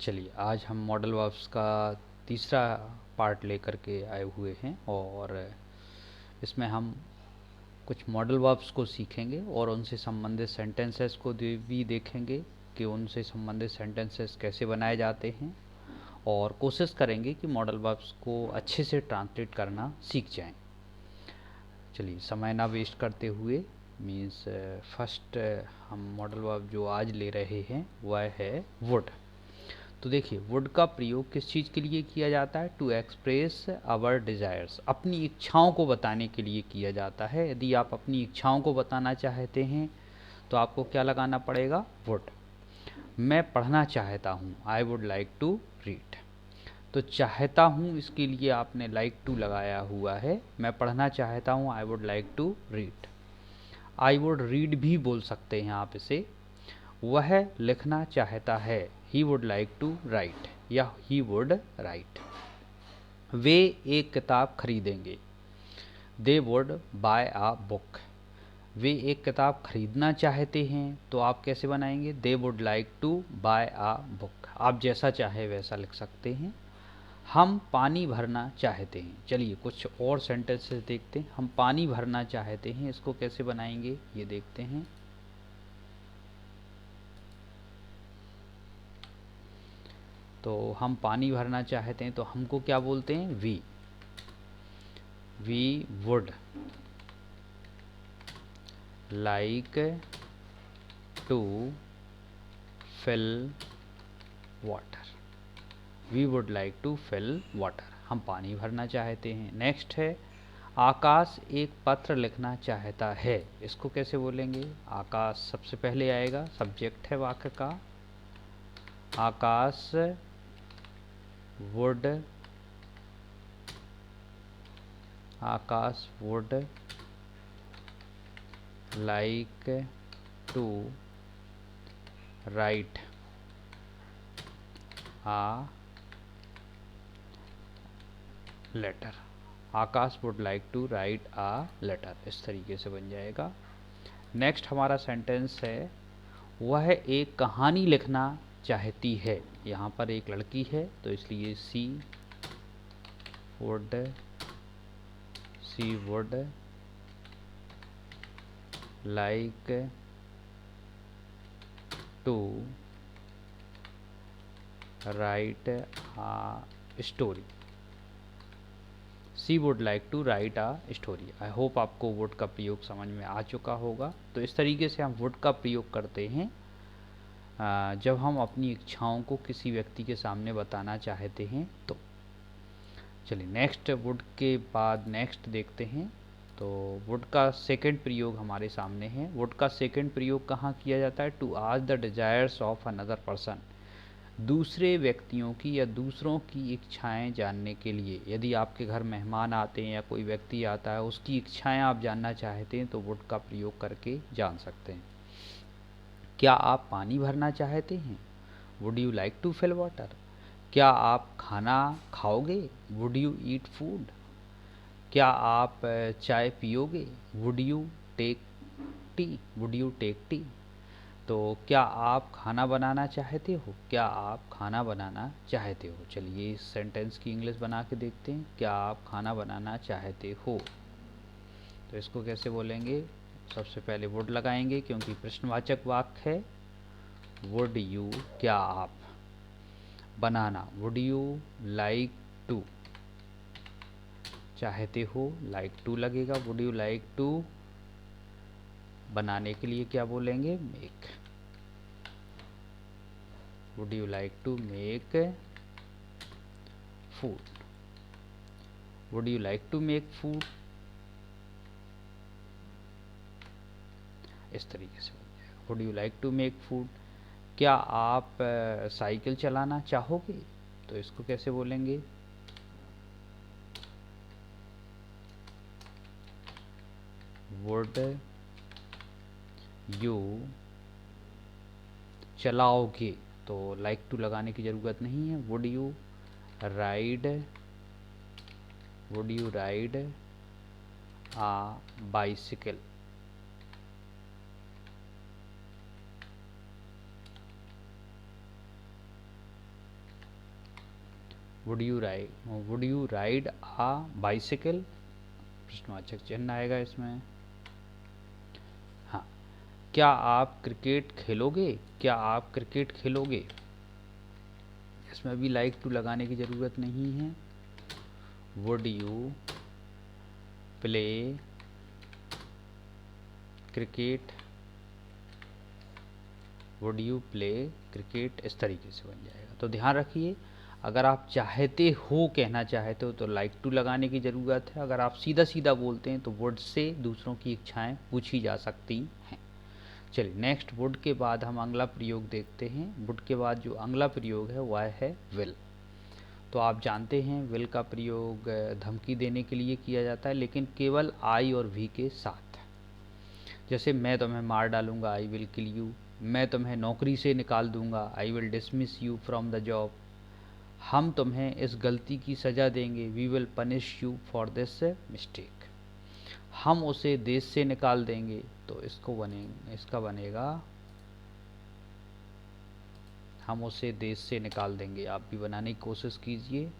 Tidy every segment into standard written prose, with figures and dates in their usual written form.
चलिए आज हम मॉडल वर्ब्स का तीसरा पार्ट लेकर के आए हुए हैं और इसमें हम कुछ मॉडल वर्ब्स को सीखेंगे और उनसे संबंधित सेंटेंसेस को भी देखेंगे कि उनसे संबंधित सेंटेंसेस कैसे बनाए जाते हैं और कोशिश करेंगे कि मॉडल वर्ब्स को अच्छे से ट्रांसलेट करना सीख जाएं। चलिए समय ना वेस्ट करते हुए मीन्स फर्स्ट हम मॉडल वर्ब जो आज ले रहे हैं वह है वुड। तो देखिए वुड का प्रयोग किस चीज़ के लिए किया जाता है? टू एक्सप्रेस आवर डिज़ायर्स, अपनी इच्छाओं को बताने के लिए किया जाता है। यदि आप अपनी इच्छाओं को बताना चाहते हैं तो आपको क्या लगाना पड़ेगा? वुड। मैं पढ़ना चाहता हूँ, I would like to read. तो चाहता हूँ इसके लिए आपने लाइक टू लगाया हुआ है। मैं पढ़ना चाहता हूँ, I would like to read. I would read भी बोल सकते हैं आप इसे। वह लिखना चाहता है, he would like to write या ही वुड राइट। वे एक किताब खरीदेंगे, they would buy a book. वे एक किताब खरीदना चाहते हैं तो आप कैसे बनाएंगे? They would like to buy a book. आप जैसा चाहे वैसा लिख सकते हैं। हम पानी भरना चाहते हैं। चलिए कुछ और सेंटेंसेस देखते हैं। हम पानी भरना चाहते हैं, इसको कैसे बनाएंगे ये देखते हैं। तो हम पानी भरना चाहते हैं तो हमको क्या बोलते हैं? We would like to fill water. We would like to fill water. हम पानी भरना चाहते हैं। नेक्स्ट है आकाश एक पत्र लिखना चाहता है। इसको कैसे बोलेंगे? आकाश सबसे पहले आएगा, सब्जेक्ट है वाक्य का। Akash would like to write a letter. Akash would like to write a letter, इस तरीके से बन जाएगा। नेक्स्ट हमारा सेंटेंस है वह एक कहानी लिखना चाहती है। यहाँ पर एक लड़की है तो इसलिए she would like to write a story. She would like to write a story. I hope आपको वुड का प्रयोग समझ में आ चुका होगा। तो इस तरीके से हम वुड का प्रयोग करते हैं जब हम अपनी इच्छाओं को किसी व्यक्ति के सामने बताना चाहते हैं तो। चलिए नेक्स्ट वुड के बाद नेक्स्ट देखते हैं। तो वुड का सेकंड प्रयोग हमारे सामने है। वुड का सेकंड प्रयोग कहाँ किया जाता है? To ask the desires of another person. दूसरे व्यक्तियों की या दूसरों की इच्छाएं जानने के लिए। यदि आपके घर मेहमान आते हैं या कोई व्यक्ति आता है, उसकी इच्छाएं आप जानना चाहते हैं तो वुड का प्रयोग करके जान सकते हैं। क्या आप पानी भरना चाहते हैं? Would you like to fill water. क्या आप खाना खाओगे? Would you eat food. क्या आप चाय पियोगे? Would you take tea. तो क्या आप खाना बनाना चाहते हो? क्या आप खाना बनाना चाहते हो? चलिए इस सेंटेंस की इंग्लिश बना के देखते हैं। क्या आप खाना बनाना चाहते हो? तो इसको कैसे बोलेंगे? सबसे पहले वुड लगाएंगे क्योंकि प्रश्नवाचक वाक्य है। वुड यू, क्या आप। बनाना, वुड यू लाइक टू। चाहते हो, लाइक टू लगेगा। वुड यू लाइक टू, बनाने के लिए क्या बोलेंगे? Make. Would you like to make food. Would you like to make food. इस तरीके से बन जाएगा। Would you like to make food. क्या आप साइकिल चलाना चाहोगे? तो इसको कैसे बोलेंगे? वुड यू, चलाओगे तो लाइक टू लगाने की ज़रूरत नहीं है। Would you ride a bicycle. Would you ride a bicycle, प्रश्नवाचक चिन्ह आएगा इसमें। हाँ, क्या आप क्रिकेट खेलोगे, क्या आप क्रिकेट खेलोगे, इसमें भी लाइक टू लगाने की ज़रूरत नहीं है। Would you play cricket, would you play cricket, इस तरीके से बन जाएगा। तो ध्यान रखिए, अगर आप चाहते हो कहना चाहते हो तो लाइक टू लगाने की ज़रूरत है। अगर आप सीधा सीधा बोलते हैं तो वुड से दूसरों की इच्छाएं पूछी जा सकती हैं। चलिए नेक्स्ट, वुड के बाद हम अगला प्रयोग देखते हैं। वुड के बाद जो अगला प्रयोग है वह है विल। तो आप जानते हैं विल का प्रयोग धमकी देने के लिए किया जाता है, लेकिन केवल आई और वी के साथ। जैसे मैं तुम्हें मार डालूंगा, आई विल किल यू। मैं तुम्हें नौकरी से निकाल दूंगा, I will dismiss you from the job. हम तुम्हें इस गलती की सज़ा देंगे, we will punish you for this mistake. हम उसे देश से निकाल देंगे, तो इसका बनेगा हम उसे देश से निकाल देंगे। आप भी बनाने की कोशिश कीजिए।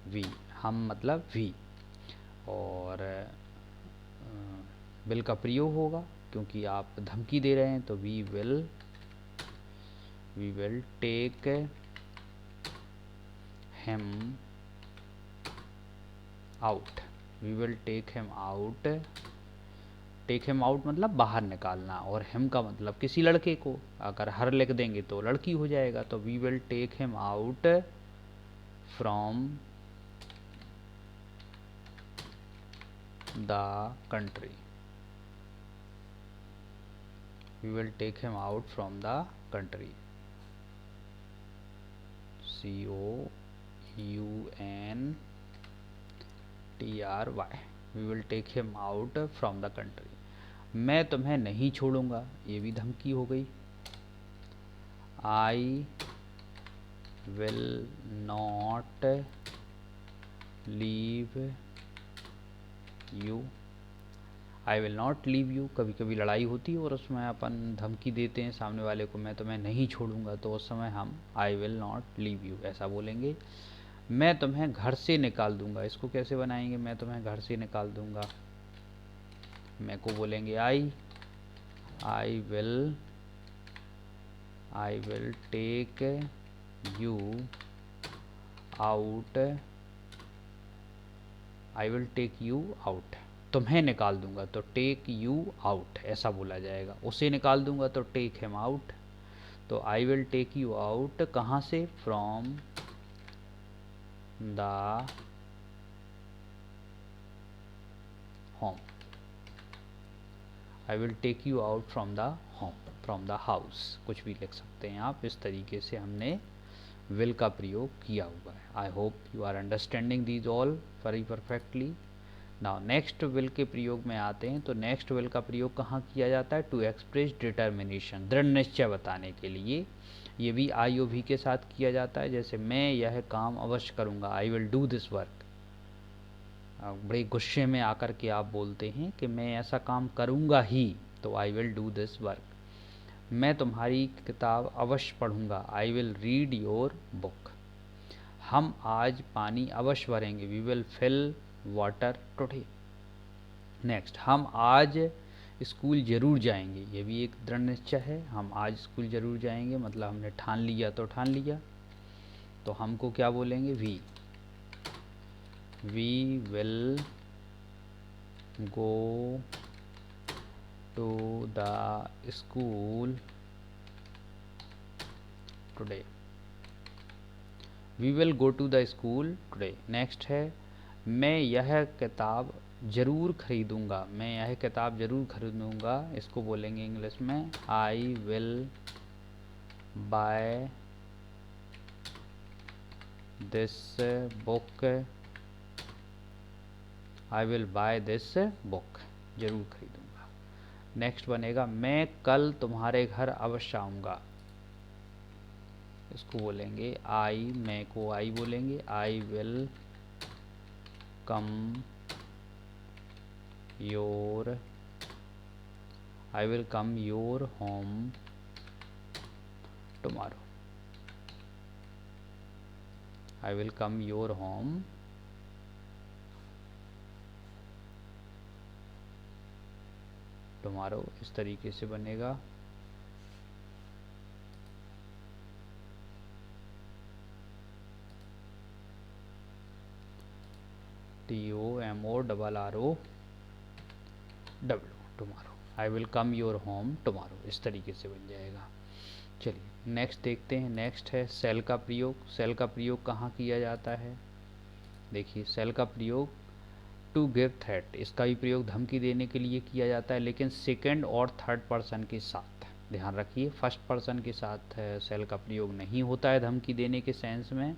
वी, हम मतलब वी, और विल का प्रयोग होगा क्योंकि आप धमकी दे रहे हैं, तो we will take him out, we will take him out. Take him out मतलब बाहर निकालना, और हिम का मतलब किसी लड़के को, अगर हर लिख देंगे तो लड़की हो जाएगा। तो we will take him out from the country, we will take him out from the country, COUNTRY, we will take him out from the country. मैं तुम्हें नहीं छोड़ूंगा, ये भी धमकी हो गई। I will not leave you, I will not leave you. कभी कभी लड़ाई होती है और उसमें अपन धमकी देते हैं सामने वाले को, मैं तुम्हें नहीं छोड़ूंगा, तो उस समय हम आई विल नॉट लीव यू ऐसा बोलेंगे। मैं तुम्हें घर से निकाल दूंगा, इसको कैसे बनाएंगे, मैं तुम्हें घर से निकाल दूंगा। मैं को बोलेंगे I will take you out, I will take you out, तुम्हें निकाल दूंगा तो टेक यू आउट ऐसा बोला जाएगा। उसे निकाल दूंगा तो टेक हिम आउट। तो I will take you out कहाँ से, from the home, I will take you out from the home, from the house, कुछ भी लिख सकते हैं आप। इस तरीके से हमने विल का प्रयोग किया हुआ है। I hope you are understanding these all very perfectly. Now next will के प्रयोग में आते हैं। तो नेक्स्ट विल का प्रयोग कहाँ किया जाता है, टू एक्सप्रेस डिटर्मिनेशन, दृढ़ निश्चय बताने के लिए। ये भी आई ओ वी के साथ किया जाता है। जैसे मैं यह काम अवश्य करूँगा, आई विल डू दिस वर्क। बड़े गुस्से में आकर के आप बोलते हैं कि मैं ऐसा काम करूँगा ही, तो I will do this work. मैं तुम्हारी किताब अवश्य पढ़ूंगा, I will read your book. हम आज पानी अवश्य भरेंगे, we will fill water today. Next, हम आज स्कूल जरूर जाएंगे, ये भी एक दृढ़ निश्चय है। हम आज स्कूल जरूर जाएंगे मतलब हमने ठान लिया तो ठान लिया। तो हमको क्या बोलेंगे, we will go to the school today, we will go to the school today. Next है, मैं यह किताब ज़रूर खरीदूंगा, मैं यह किताब ज़रूर खरीदूंगा। इसको बोलेंगे इंग्लिश में I will by this book, I will by this book, ज़रूर खरीदूंगा। नेक्स्ट बनेगा, मैं कल तुम्हारे घर अवश्य आऊँगा। इसको बोलेंगे आई, मैं को आई बोलेंगे, I will come your, I will come your home tomorrow. I will come your home tomorrow, इस तरीके से बनेगा। TOMORRO tomorrow, I will come your home tomorrow, इस तरीके से बन जाएगा। चलिए नेक्स्ट देखते हैं। नेक्स्ट है सेल का प्रयोग। सेल का प्रयोग कहाँ किया जाता है? देखिए सेल का प्रयोग टू गिव थ्रेट, इसका भी प्रयोग धमकी देने के लिए किया जाता है, लेकिन सेकंड और थर्ड पर्सन के साथ। ध्यान रखिए फर्स्ट पर्सन के साथ सेल का प्रयोग नहीं होता है धमकी देने के सेंस में,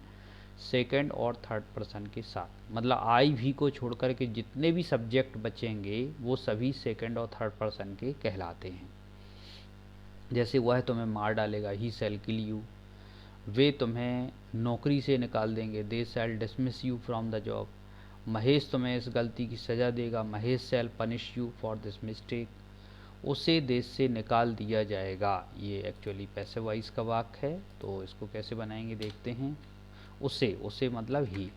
सेकंड और थर्ड पर्सन के साथ। मतलब आई भी को छोड़ कर के जितने भी सब्जेक्ट बचेंगे वो सभी सेकंड और थर्ड पर्सन के कहलाते हैं। जैसे वह तुम्हें मार डालेगा, ही शैल किल यू। वे तुम्हें नौकरी से निकाल देंगे, they shall dismiss you from the job. Mahesh तुम्हें इस गलती की सज़ा देगा, Mahesh shall punish you for this mistake. उसे देश से निकाल दिया जाएगा, ये एक्चुअली पैसिव वॉइस का वाक्य है, तो इसको कैसे बनाएंगे देखते हैं। उसे मतलब ही,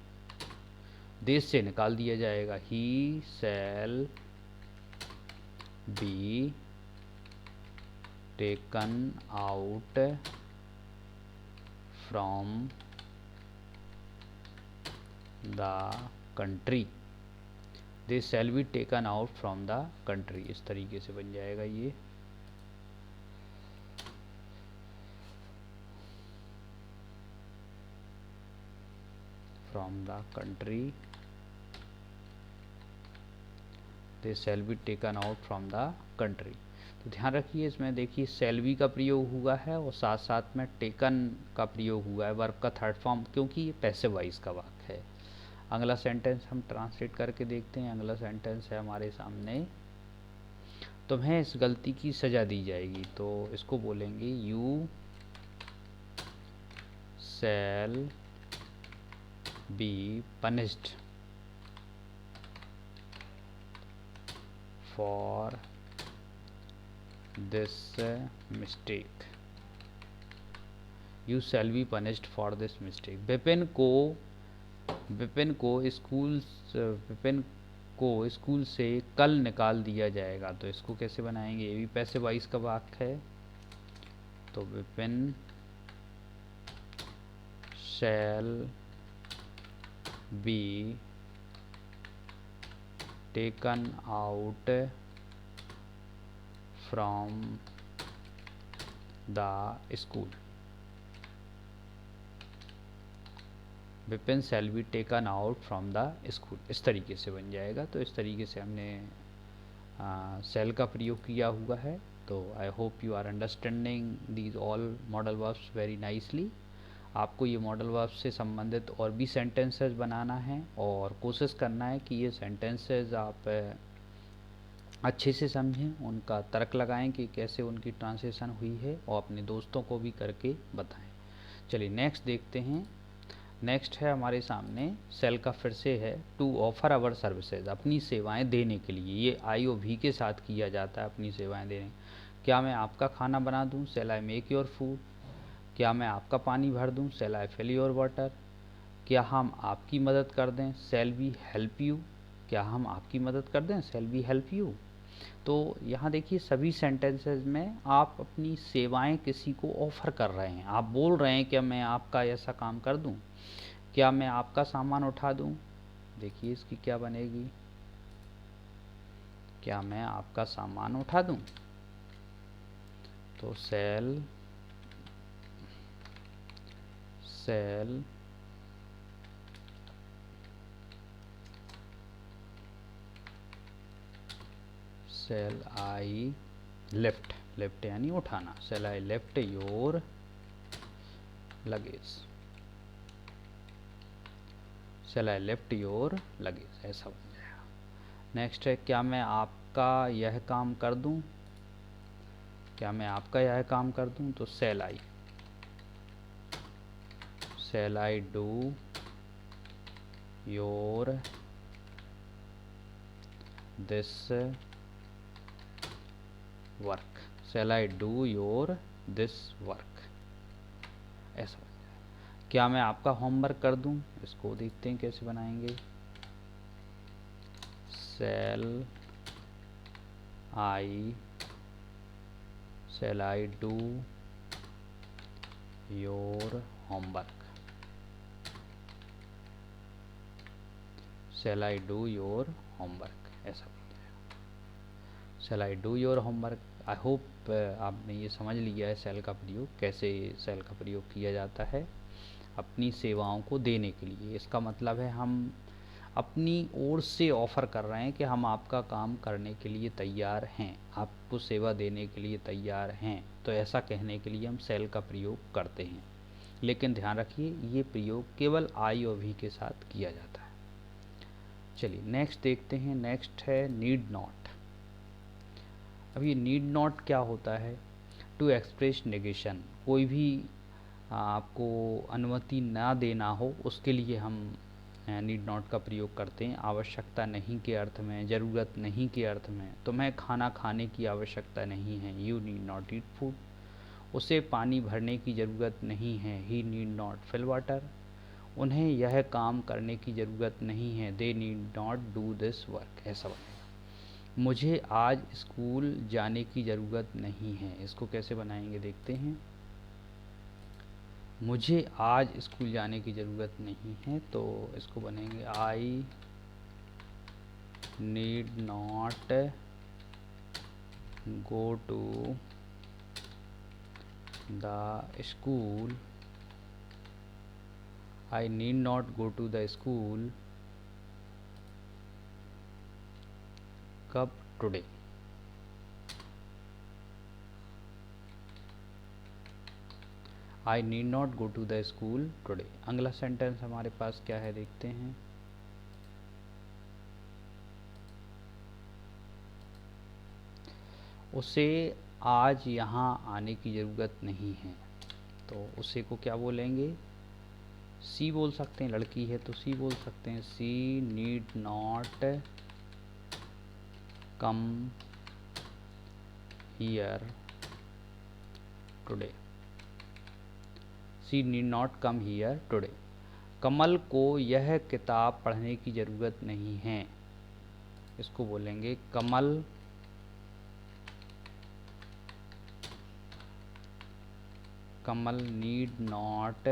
देश से निकाल दिया जाएगा, he shall be taken out from the country, they shall be taken out from the country, इस तरीके से बन जाएगा ये। From the country they shall be taken out from the country. तो ध्यान रखिए इसमें देखिए शैल बी का प्रयोग हुआ है और साथ साथ में टेकन का प्रयोग हुआ है, वर्ब का थर्ड फॉर्म, क्योंकि ये पैसिव वॉइस का वाक्य है। अगला सेंटेंस हम ट्रांसलेट करके देखते हैं। अगला सेंटेंस है हमारे सामने, तुम्हें इस गलती की सज़ा दी जाएगी, तो इसको बोलेंगे you shall be punished for this mistake, you shall be punished for this mistake. Vipin को स्कूल से कल निकाल दिया जाएगा, तो इसको कैसे बनाएंगे, ये भी पैसिव वॉइस का वाक्य है। तो विपिन शैल be taken out from the school, Vipin shell be taken out from the school, इस तरीके से बन जाएगा। तो इस तरीके से हमने सेल का प्रयोग किया हुआ है। तो I hope you are understanding these all modal verbs very nicely. आपको ये मॉडल वर्ब्स से संबंधित और भी सेंटेंसेस बनाना है और कोशिश करना है कि ये सेंटेंसेस आप अच्छे से समझें, उनका तर्क लगाएं कि कैसे उनकी ट्रांसलेशन हुई है और अपने दोस्तों को भी करके बताएं। चलिए नेक्स्ट देखते हैं। नेक्स्ट है हमारे सामने सेल का फिर से है टू ऑफर आवर सर्विसेज, अपनी सेवाएं देने के लिए। ये आई और वी के साथ किया जाता है, अपनी सेवाएं देने। क्या मैं आपका खाना बना दूं, shall I make your food. क्या मैं आपका पानी भर दूं, shall I fill your water. क्या हम आपकी मदद कर दें, सेल वी हेल्प यू। क्या हम आपकी मदद कर दें, सेल वी हेल्प यू। तो यहाँ देखिए सभी सेंटेंसेस में आप अपनी सेवाएं किसी को ऑफर कर रहे हैं, आप बोल रहे हैं कि मैं आपका ऐसा काम कर दूं। क्या मैं आपका सामान उठा दूं, देखिए इसकी क्या बनेगी, क्या मैं आपका सामान उठा दूं। तो सेल आई लिफ्ट यानी उठाना, shall I lift your luggage, shall I lift your luggage, ऐसा बन जाएगा। नेक्स्ट है क्या मैं आपका यह काम कर दूं। क्या मैं आपका यह काम कर दूं, तो shall I do your this work, shall I do your this work, ऐसा। क्या मैं आपका होमवर्क कर दूं? इसको देखते हैं कैसे बनाएंगे। आई shall I do your homework? shall I do your homework? ऐसा बोलते हैं, shall I do your homework? I hope आपने ये समझ लिया है shall का प्रयोग, कैसे shall का प्रयोग किया जाता है अपनी सेवाओं को देने के लिए। इसका मतलब है हम अपनी ओर से ऑफ़र कर रहे हैं कि हम आपका काम करने के लिए तैयार हैं, आपको सेवा देने के लिए तैयार हैं। तो ऐसा कहने के लिए हम shall का प्रयोग करते हैं। लेकिन ध्यान रखिए, ये प्रयोग केवल आई और भी के साथ किया जाता है। चलिए नेक्स्ट देखते हैं। नेक्स्ट है नीड नॉट। अब ये नीड नॉट क्या होता है? टू एक्सप्रेस नेगेशन, कोई भी आपको अनुमति ना देना हो उसके लिए हम नीड नॉट का प्रयोग करते हैं। आवश्यकता नहीं के अर्थ में, ज़रूरत नहीं के अर्थ में। तुम्हें खाना खाने की आवश्यकता नहीं है, you need not eat food. उसे पानी भरने की ज़रूरत नहीं है, ही नीड नॉट फिल वाटर। उन्हें यह काम करने की ज़रूरत नहीं है, they need not do this work. ऐसा बनेगा। मुझे आज स्कूल जाने की ज़रूरत नहीं है, इसको कैसे बनाएंगे देखते हैं। मुझे आज स्कूल जाने की ज़रूरत नहीं है, तो इसको बनेंगे I need not go to the school, I need not go to the school कब today. I need not go to the school today. अगला सेंटेंस हमारे पास क्या है देखते हैं। उसे आज यहाँ आने की ज़रूरत नहीं है, तो उसे को क्या बोलेंगे? सी बोल सकते हैं, लड़की है तो सी बोल सकते हैं। She need not come here today, she need not come here today. Kamal को यह किताब पढ़ने की ज़रूरत नहीं है, इसको बोलेंगे Kamal need not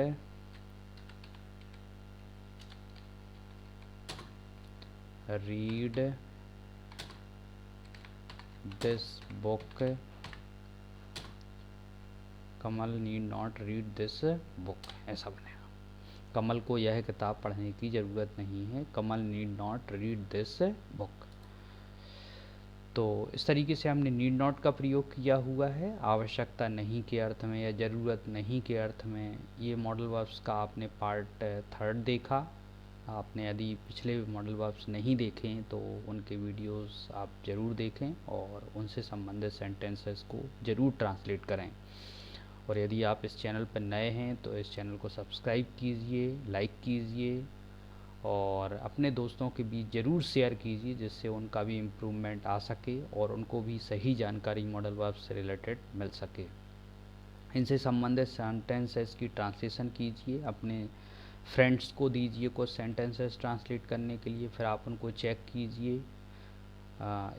read this book, Kamal need not read this book. ऐसा बनेगा। कमल को यह किताब पढ़ने की ज़रूरत नहीं है, Kamal need not read this book. तो इस तरीके से हमने नीड नॉट का प्रयोग किया हुआ है आवश्यकता नहीं के अर्थ में या ज़रूरत नहीं के अर्थ में। ये मॉडल वर्ब्स का आपने पार्ट 3 देखा। आपने यदि पिछले मॉडल वर्ब्स नहीं देखे हैं तो उनके वीडियोस आप ज़रूर देखें और उनसे संबंधित सेंटेंसेस को ज़रूर ट्रांसलेट करें। और यदि आप इस चैनल पर नए हैं तो इस चैनल को सब्सक्राइब कीजिए, लाइक कीजिए और अपने दोस्तों के बीच ज़रूर शेयर कीजिए, जिससे उनका भी इम्प्रूवमेंट आ सके और उनको भी सही जानकारी मॉडल वर्ब्स से रिलेटेड मिल सके। इनसे संबंधित सेंटेंसेस की ट्रांसलेशन कीजिए, अपने फ्रेंड्स को दीजिए कुछ सेंटेंसेस ट्रांसलेट करने के लिए, फिर आप उनको चेक कीजिए।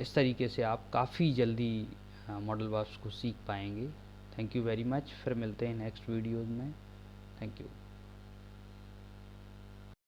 इस तरीके से आप काफ़ी जल्दी मॉडल वर्ब्स को सीख पाएंगे। Thank you very much. फिर मिलते हैं नेक्स्ट वीडियोज़ में। Thank you.